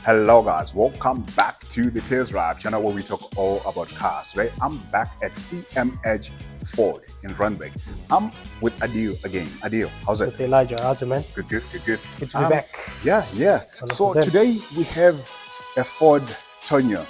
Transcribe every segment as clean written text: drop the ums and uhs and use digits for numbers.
Hello guys, welcome back to the Tales Drive channel where we talk all about cars. Today I'm back at CMH Ford in Randburg. I'm with Adil again. Adil, how's it? Mr. Elijah, how's it, man? Good. Good to be back. Yeah. 100%. So today we have a Ford Tourneo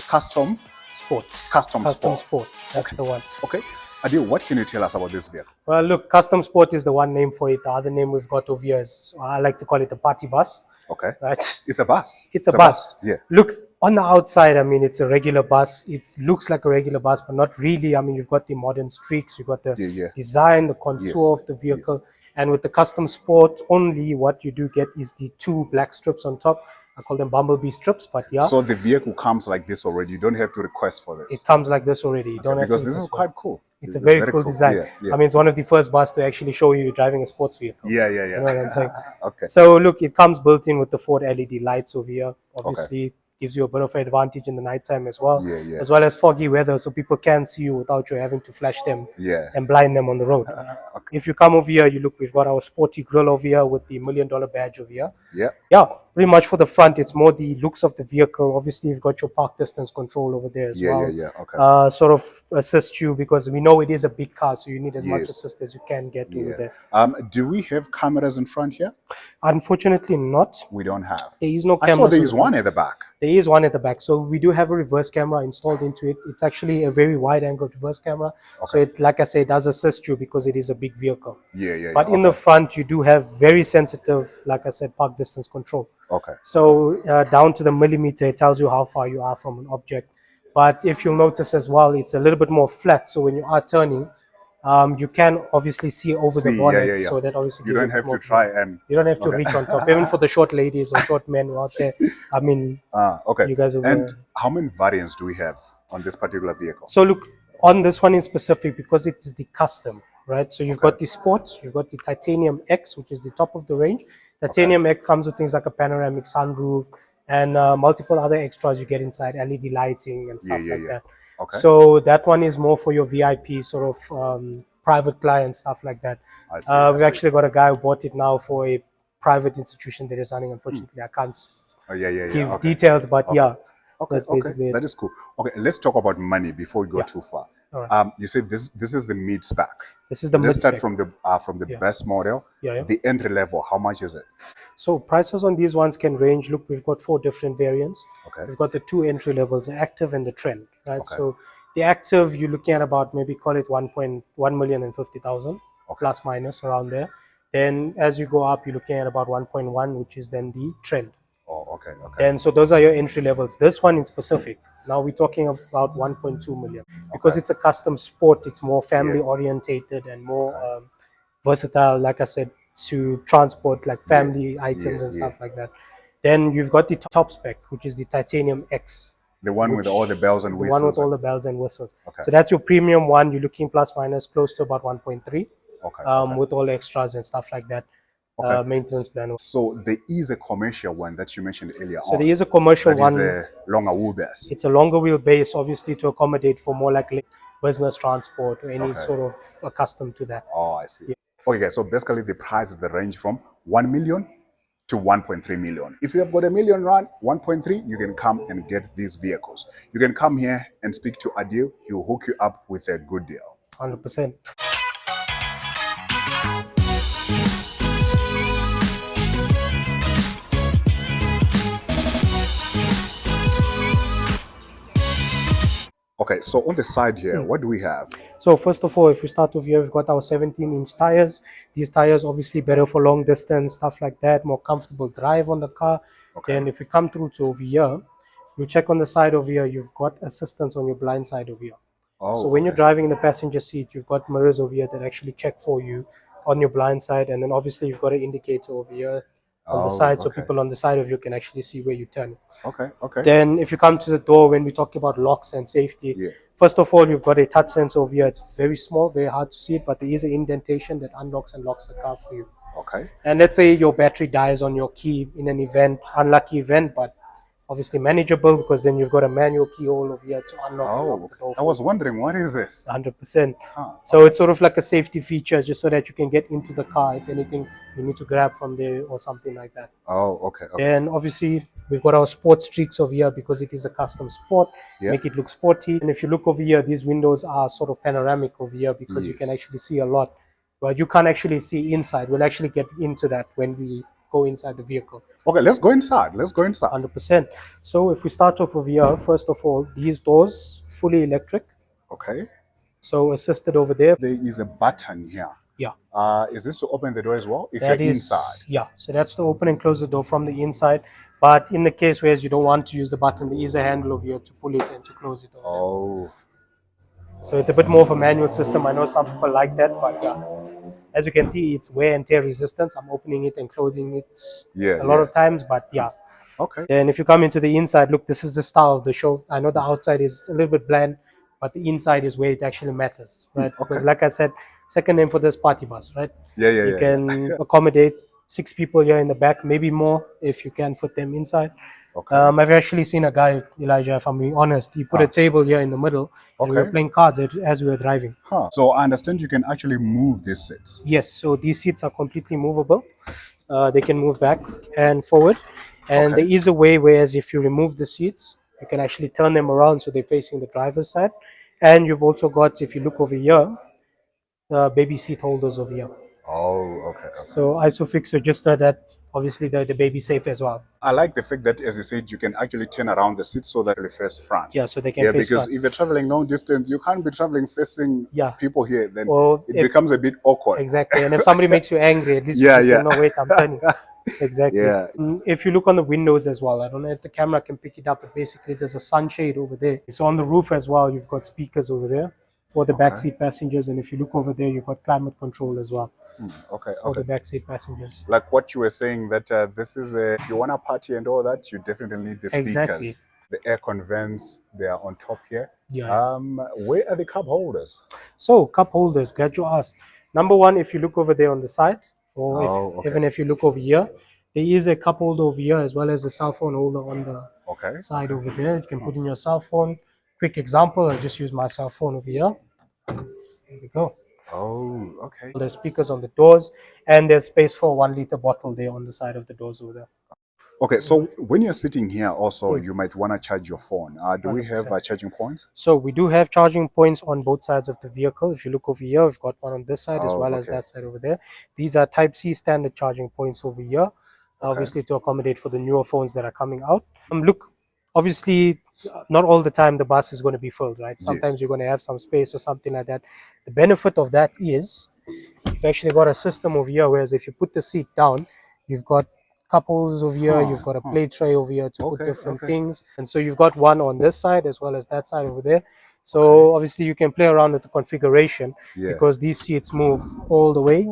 Custom Sport. Custom Sport. That's the one. Okay. Adil, what can you tell us about this vehicle? Well, look, Custom Sport is the one name for it. The other name we've got over here is, I like to call it a party bus. Okay. Right? It's a bus. It's a bus. Yeah. Look, on the outside, I mean, it's a regular bus. It looks like a regular bus, but not really. I mean, you've got the modern streaks, you've got the design, the contour of the vehicle. And with the Custom Sport, only what you do get is the two black strips on top. I call them bumblebee strips, but yeah. So the vehicle comes like this already. You don't have to request for this. It comes like this already. You don't have because to this is quite cool. It's a very cool design. Yeah. I mean, it's one of the first buses to actually show you driving a sports vehicle. Yeah. You know what I'm saying? Okay. So look, it comes built in with the Ford LED lights over here. Obviously, gives you a bit of an advantage in the nighttime as well. As well as foggy weather, so people can see you without you having to flash them and blind them on the road. If you come over here, you look, we've got our sporty grille over here with the $1 million badge over here. Yeah, pretty much for the front, it's more the looks of the vehicle. Obviously, you've got your park distance control over there as well. Sort of assist you because we know it is a big car, so you need as much assist as you can get over there. Do we have cameras in front here? Unfortunately not. We don't have. There is no camera. I saw there is one at the back. There is one at the back. So we do have a reverse camera installed into it. It's actually a very wide angle reverse camera. So it, like I say, does assist you because it is a big vehicle. But in the front, you do have very sensitive, like I said, park distance control. So down to the millimeter, it tells you how far you are from an object. But if you'll notice as well, it's a little bit more flat. So when you are turning, you can obviously see over the bonnet. So that obviously you don't have to try and you don't have to reach on top. Even for the short ladies or short men who are out there, I mean, you guys are. And how many variants do we have on this particular vehicle? So look, on this one in specific, because it is the custom, right? So you've got the Sport, you've got the Titanium X, which is the top of the range. Titanium X comes with things like a panoramic sunroof and multiple other extras you get inside, LED lighting and stuff like that. So that one is more for your VIP sort of private client stuff like that. We've actually got a guy who bought it now for a private institution that is running. Unfortunately, I can't give details, but that's basically it. That is cool. Okay, let's talk about money before we go too far. You said this is the mid spec. This is the Let's mid start spec. from the best model. The entry level, how much is it? So prices on these ones can range. Look, we've got 4 different variants. We've got the 2 entry levels, the active and the trend, right? So the active, you're looking at about maybe call it 1,150,000 plus minus around there. Then as you go up, you're looking at about 1.1, which is then the trend. And so those are your entry levels. This one in specific, now we're talking about 1.2 million because it's a custom sport. It's more family orientated and more versatile, like I said, to transport like family items and stuff like that. Then you've got the top spec, which is the Titanium X. The one with all the bells and whistles. The one with all the bells and whistles. So that's your premium one. You're looking plus minus close to about 1.3 with all the extras and stuff like that. Maintenance plan. So there is a commercial one that you mentioned earlier. So there is a commercial one. It's a longer wheelbase. It's a longer wheelbase, obviously, to accommodate for more like business transport or any sort of accustomed to that. I see. Okay, so basically the prices that range from 1 million to 1.3 million. If you have got R1 million, 1.3, you can come and get these vehicles. You can come here and speak to Adil. He will hook you up with a good deal. 100%. Okay, so on the side here, what do we have? So first of all, if we start over here, we've got our 17-inch tires. These tires obviously better for long distance, stuff like that, more comfortable drive on the car. Then if we come through to over here, you check on the side over here, you've got assistance on your blind side over here. So when you're driving in the passenger seat, you've got mirrors over here that actually check for you on your blind side. And then obviously you've got an indicator over here on the side, so people on the side of you can actually see where you turn. Then if you come to the door, when we talk about locks and safety, first of all, you've got a touch sensor over here. It's very small, very hard to see it, but there is an indentation that unlocks and locks the car for you. And let's say your battery dies on your key in an event, unlucky event, but obviously manageable because then you've got a manual keyhole over here to unlock the door. I was wondering, what is this? 100%. So it's sort of like a safety feature just so that you can get into the car if anything you need to grab from there or something like that. Okay. Then obviously We've got our sport streaks over here because it is a custom sport, make it look sporty. And if you look over here, these windows are sort of panoramic over here because you can actually see a lot. But you can't actually see inside. We'll actually get into that when we go inside the vehicle. Okay, let's go inside. Let's go inside. 100%. So if we start off over here, first of all, these doors, fully electric. Okay. So assisted over there. There is a button here. Yeah. Is this to open the door as well? If That you're is, inside. yeah. So that's to open and close the door from the inside. But in the case where you don't want to use the button, there is a handle over here to pull it and to close it. Oh. So it's a bit more of a manual system. I know some people like that, but yeah. As you can see, it's wear and tear resistance. I'm opening it and closing it a lot of times, but yeah. Okay. And if you come into the inside, look, this is the style of the show. I know the outside is a little bit bland, but the inside is where it actually matters, right? Because like I said, second name for this, party bus, right? You can accommodate 6 people here in the back, maybe more if you can fit them inside. Okay. I've actually seen a guy, Elijah, if I'm being honest, he put a table here in the middle and we were playing cards as we were driving. So I understand you can actually move these seats. Yes, so these seats are completely movable. They can move back and forward. And there is a way whereas if you remove the seats, you can actually turn them around so they're facing the driver's side. And you've also got, if you look over here, baby seat holders over here. Oh, okay. So ISOFIX register that obviously the baby safe as well. I like the fact that, as you said, you can actually turn around the seats so that they face front. Yeah, so they can face because front. if you're traveling long distance, you can't be traveling facing people here. Then it becomes a bit awkward. Exactly. And if somebody makes you angry, at least you can say, no, wait, I'm turning. Exactly. If you look on the windows as well, I don't know if the camera can pick it up, but basically there's a sunshade over there. So on the roof as well, you've got speakers over there for the backseat passengers. And if you look over there, you've got climate control as well. For the backseat passengers. Like what you were saying, that this is if you want to party and all that, you definitely need the speakers. Exactly. The air vents, they are on top here. Yeah. Where are the cup holders? So cup holders, glad you asked. Number one, if you look over there on the side, or even if you look over here, there is a cup holder over here as well as a cell phone holder on the side over there. You can put in your cell phone. Quick example, I'll just use my cell phone over here. There we go. Oh, okay. There's speakers on the doors, and there's space for a 1 liter bottle there on the side of the doors over there. Okay, so when you're sitting here also, you might want to charge your phone. Do we have charging points? So we do have charging points on both sides of the vehicle. If you look over here, we've got one on this side as well as that side over there. These are Type-C standard charging points over here, obviously to accommodate for the newer phones that are coming out. Look, obviously, not all the time the bus is going to be filled, right? Sometimes you're going to have some space or something like that. The benefit of that is you've actually got a system over here, whereas if you put the seat down, you've got couples over here, you've got a plate tray over here to put different things. And so you've got one on this side as well as that side over there. So obviously you can play around with the configuration because these seats move all the way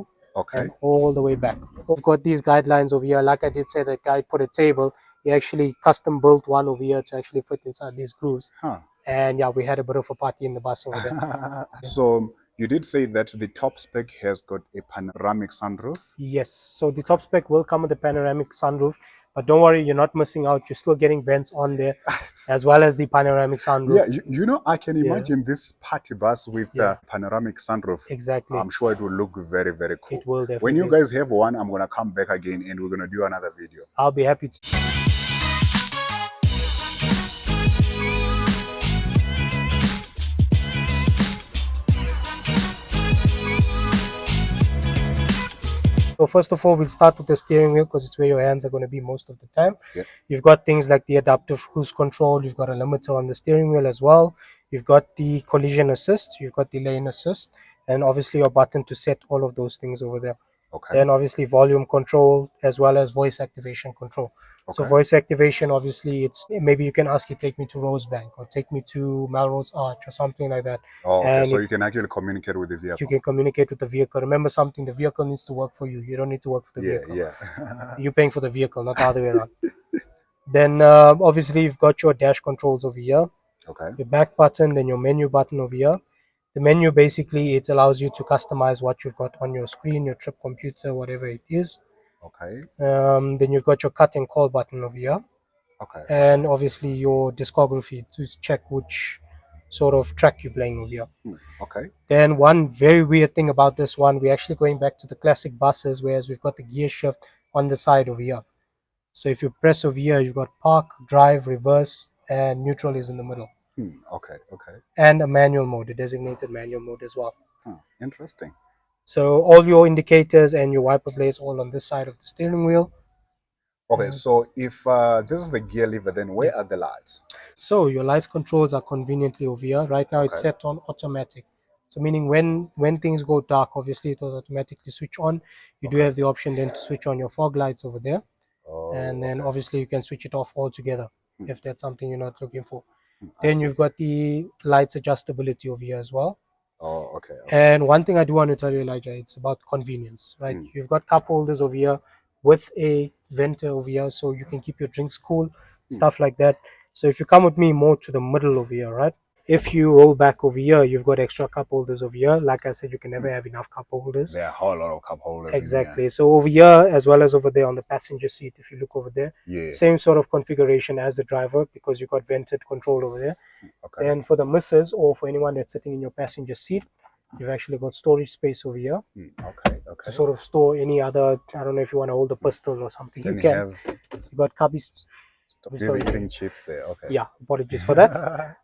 and all the way back. We've got these guidelines over here. Like I did say, that guy put a table. He actually custom built one over here to actually fit inside these grooves. And yeah, we had a bit of a party in the bus over there. So you did say that the top spec has got a panoramic sunroof? Yes, so the top spec will come with a panoramic sunroof, but don't worry, you're not missing out. You're still getting vents on there as well as the panoramic sunroof. Yeah, you know, I can imagine this party bus with a panoramic sunroof. Exactly. I'm sure it will look very, very cool. It will definitely. When you guys have one, I'm going to come back again and we're going to do another video. I'll be happy to. So first of all, we'll start with the steering wheel because it's where your hands are going to be most of the time. You've got things like the adaptive cruise control. You've got a limiter on the steering wheel as well. You've got the collision assist. You've got the lane assist. And obviously your button to set all of those things over there. Then obviously volume control as well as voice activation control. So voice activation, obviously, it's maybe you can ask you take me to Rosebank or take me to Melrose Arch or something like that. So you can actually communicate with the vehicle. You can communicate with the vehicle. Remember something, the vehicle needs to work for you. You don't need to work for the vehicle. You're paying for the vehicle, not the other way around. Then obviously you've got your dash controls over here. Your back button, then your menu button over here. The menu, basically, it allows you to customize what you've got on your screen, your trip computer, whatever it is. Then you've got your cut and call button over here. And obviously your discography to check which sort of track you're playing over here. Then one very weird thing about this one, we're actually going back to the classic buses, whereas we've got the gear shift on the side over here. So if you press over here, you've got park, drive, reverse, and neutral is in the middle. Okay, okay. And a manual mode, a designated manual mode as well. Interesting. So all your indicators and your wiper blades all on this side of the steering wheel. Okay, so if this is the gear lever, then where are the lights? So your lights controls are conveniently over here. Right now it's Okay. set on automatic. So meaning when things go dark, obviously it will automatically switch on. You do have the option then to switch on your fog lights over there. And then obviously you can switch it off altogether if that's something you're not looking for. Then you've got the lights adjustability over here as well. Oh, okay. And one thing I do want to tell you, Elijah, it's about convenience, right? You've got cup holders over here with a venter over here, so you can keep your drinks cool, stuff like that. So if you come with me more to the middle over here, right? If you roll back over here, you've got extra cup holders over here. Like I said, you can never have enough cup holders. There are a whole lot of cup holders. Exactly. So over here, as well as over there on the passenger seat, if you look over there, same sort of configuration as the driver because you've got vented control over there. Okay. Then for the missus or for anyone that's sitting in your passenger seat, you've actually got storage space over here. Okay. Okay. To sort of store any other, I don't know if you want to hold a pistol or something. Then you can. You've got cubbies. Stop busy eating chips there. Okay. Yeah, apologies for that.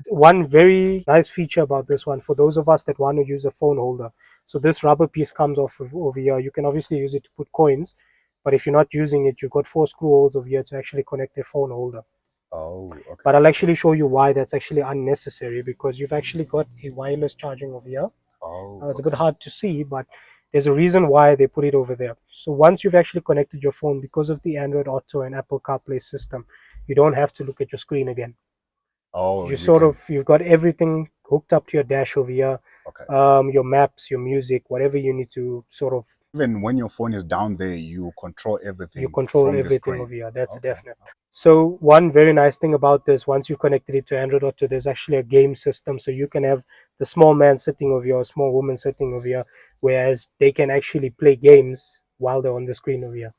One very nice feature about this one, for those of us that want to use a phone holder. So this rubber piece comes off over here. You can obviously use it to put coins, but if you're not using it, you've got 4 screw holes over here to actually connect a phone holder. Oh, okay. But I'll actually show you why that's actually unnecessary because you've actually got a wireless charging over here. It's a bit hard to see, but there's a reason why they put it over there. So once you've actually connected your phone, because of the Android Auto and Apple CarPlay system, you don't have to look at your screen again. You've got everything hooked up to your dash over here. Okay. Your maps, your music, whatever you need to sort of. Even when your phone is down there, you control everything. You control everything over here. That's definite. So one very nice thing about this, once you've connected it to Android Auto, there's actually a game system. So you can have the small man sitting over here, or small woman sitting over here, whereas they can actually play games while they're on the screen over here.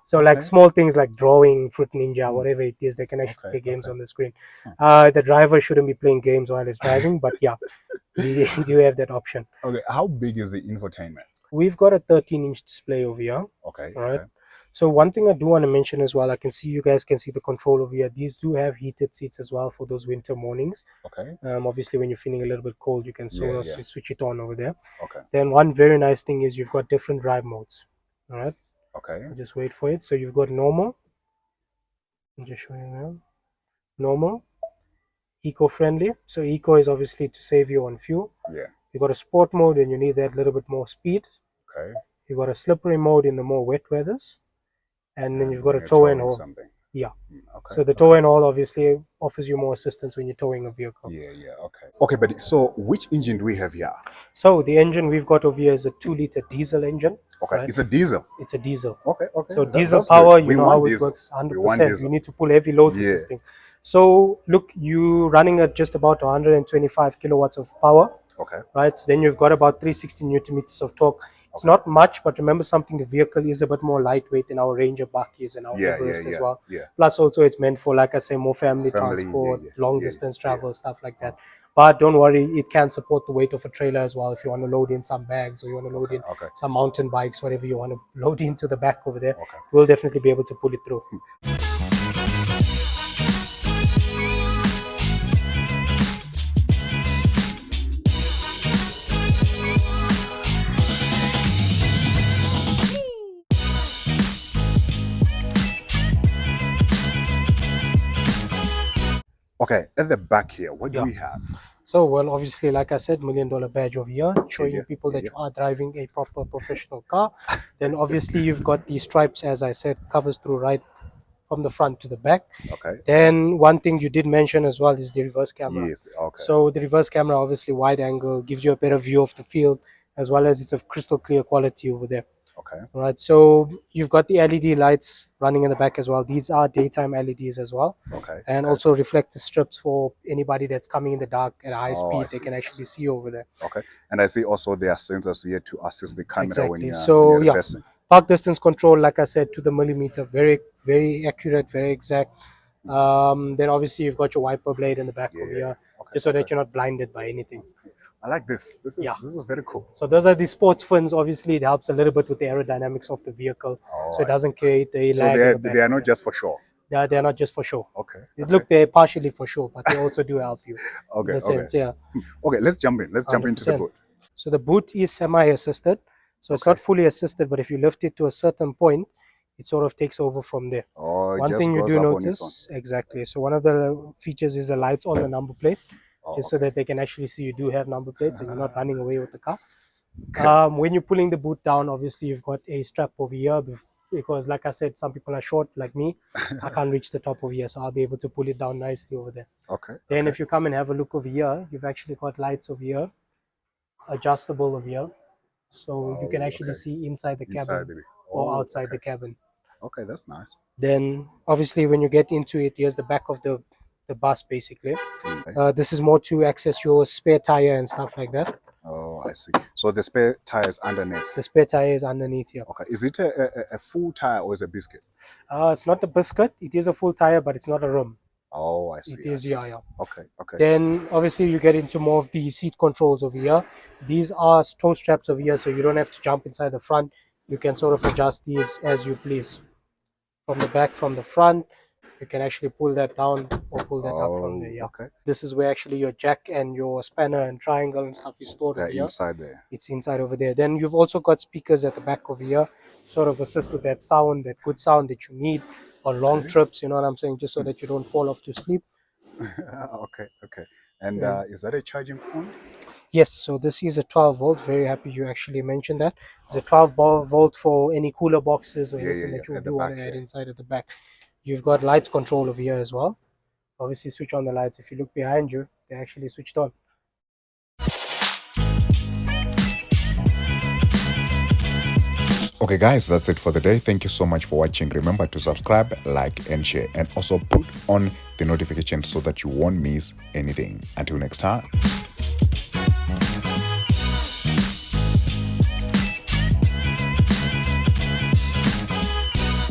So like small things like drawing, Fruit Ninja, whatever it is, they can actually play games on the screen. The driver shouldn't be playing games while he's driving, but yeah, you do have that option. Okay, how big is the infotainment? We've got a 13-inch display over here. Okay. All right. So one thing I do want to mention as well, I can see you guys can see the control over here. These do have heated seats as well for those winter mornings. Okay. Obviously, when you're feeling a little bit cold, you can switch it on over there. Okay. Then one very nice thing is you've got different drive modes. All right. Okay. I'll just wait for it. So you've got normal. I'm just showing you now. Normal. Eco-friendly. So eco is obviously to save you on fuel. Yeah. You've got a sport mode and you need that little bit more speed. Okay. You've got a slippery mode in the more wet weathers. And then you've got a tow and haul. Yeah. Okay. So the tow and haul obviously offers you more assistance when you're towing a vehicle. Yeah, yeah, okay. Okay, but so which engine do we have here? So the engine we've got over here is a 2-liter diesel engine. Okay, right? It's a diesel. It's a diesel. Okay, okay. So diesel power, you know how it works, 100%. You need to pull heavy loads with this thing. So look, you running at just about 125 kilowatts of power. Okay. Right. So then you've got about 360 newton meters of torque. It's not much, but remember something, the vehicle is a bit more lightweight than our Ranger Buckies and our Everest as well. Yeah. Plus also it's meant for, like I say, more family transport, long distance travel, stuff like that. But don't worry, it can support the weight of a trailer as well if you want to load in some bags or you want to load in some mountain bikes, whatever you want to load into the back over there. We'll definitely be able to pull it through. Okay, at the back here, what do we have? So, well, obviously, like I said, $1 million badge over here, showing people that you are driving a proper professional car. Then obviously you've got the stripes, as I said, covers through right from the front to the back. Okay. Then one thing you did mention as well is the reverse camera. Yes, okay. So the reverse camera, obviously wide angle, gives you a better view of the field, as well as it's a crystal clear quality over there. Okay. Right. So you've got the LED lights running in the back as well. These are daytime LEDs as well. Okay. And also reflective strips for anybody that's coming in the dark at a high speed. They can actually see over there. Okay. And I see also there are sensors here to assist the camera when you're reversing. Park distance control, like I said, to the millimeter, very, very accurate, very exact. Then obviously you've got your wiper blade in the back over here, just so that you're not blinded by anything. I like this. This is Yeah. this is very cool. So those are the sports fins. Obviously, it helps a little bit with the aerodynamics of the vehicle, Oh, so it I see. doesn't create a So lag in the back. they are not just for show. They're not just for show. Okay. Look, they're partially for show, but they also do help you Okay. in a sense. Yeah. Okay. Let's jump in. Let's jump into the 100%. boot. So the boot is semi-assisted. So it's not fully assisted, but if you lift it to a certain point, it sort of takes over from there. Oh, it One just thing you goes do up on its notice, exactly. So one of the features is the lights on the number plate, just so that they can actually see you do have number plates and you're not running away with the car. When you're pulling the boot down, obviously you've got a strap over here because, like I said, some people are short like me. I can't reach the top over here, so I'll be able to pull it down nicely over there. Okay. Then if you come and have a look over here, you've actually got lights over here, adjustable over here, so you can actually see inside the cabin or outside the cabin. Okay, that's nice. Then obviously when you get into it, here's the back of the bus basically. This is more to access your spare tire and stuff like that. Oh, I see. So the spare tire is underneath. The spare tire is underneath here. Okay. Is it a full tire or is it a biscuit? It's not a biscuit. It is a full tire, but it's not a rim. Oh, I see. It is, yeah. Okay. Then obviously you get into more of the seat controls over here. These are toe straps over here, so you don't have to jump inside the front. You can sort of adjust these as you please. From the back, from the front, you can actually pull that down or pull that up from there. Yeah. Okay. This is where actually your jack and your spanner and triangle and stuff is stored. They're over here. inside there. It's inside over there. Then you've also got speakers at the back over here, sort of assist with that sound, that good sound that you need on long trips. You know what I'm saying? Just so that you don't fall off to sleep. Okay. And is that a charging point? Yes, so this is a 12 volt. Very happy you actually mentioned that. It's a 12 volt for any cooler boxes or anything that you do want to add inside at the back. You've got lights control over here as well. Obviously switch on the lights. If you look behind you, they're actually switched on. Okay guys, that's it for the day. Thank you so much for watching. Remember to subscribe, like and share, and also put on the notifications so that you won't miss anything. Until next time.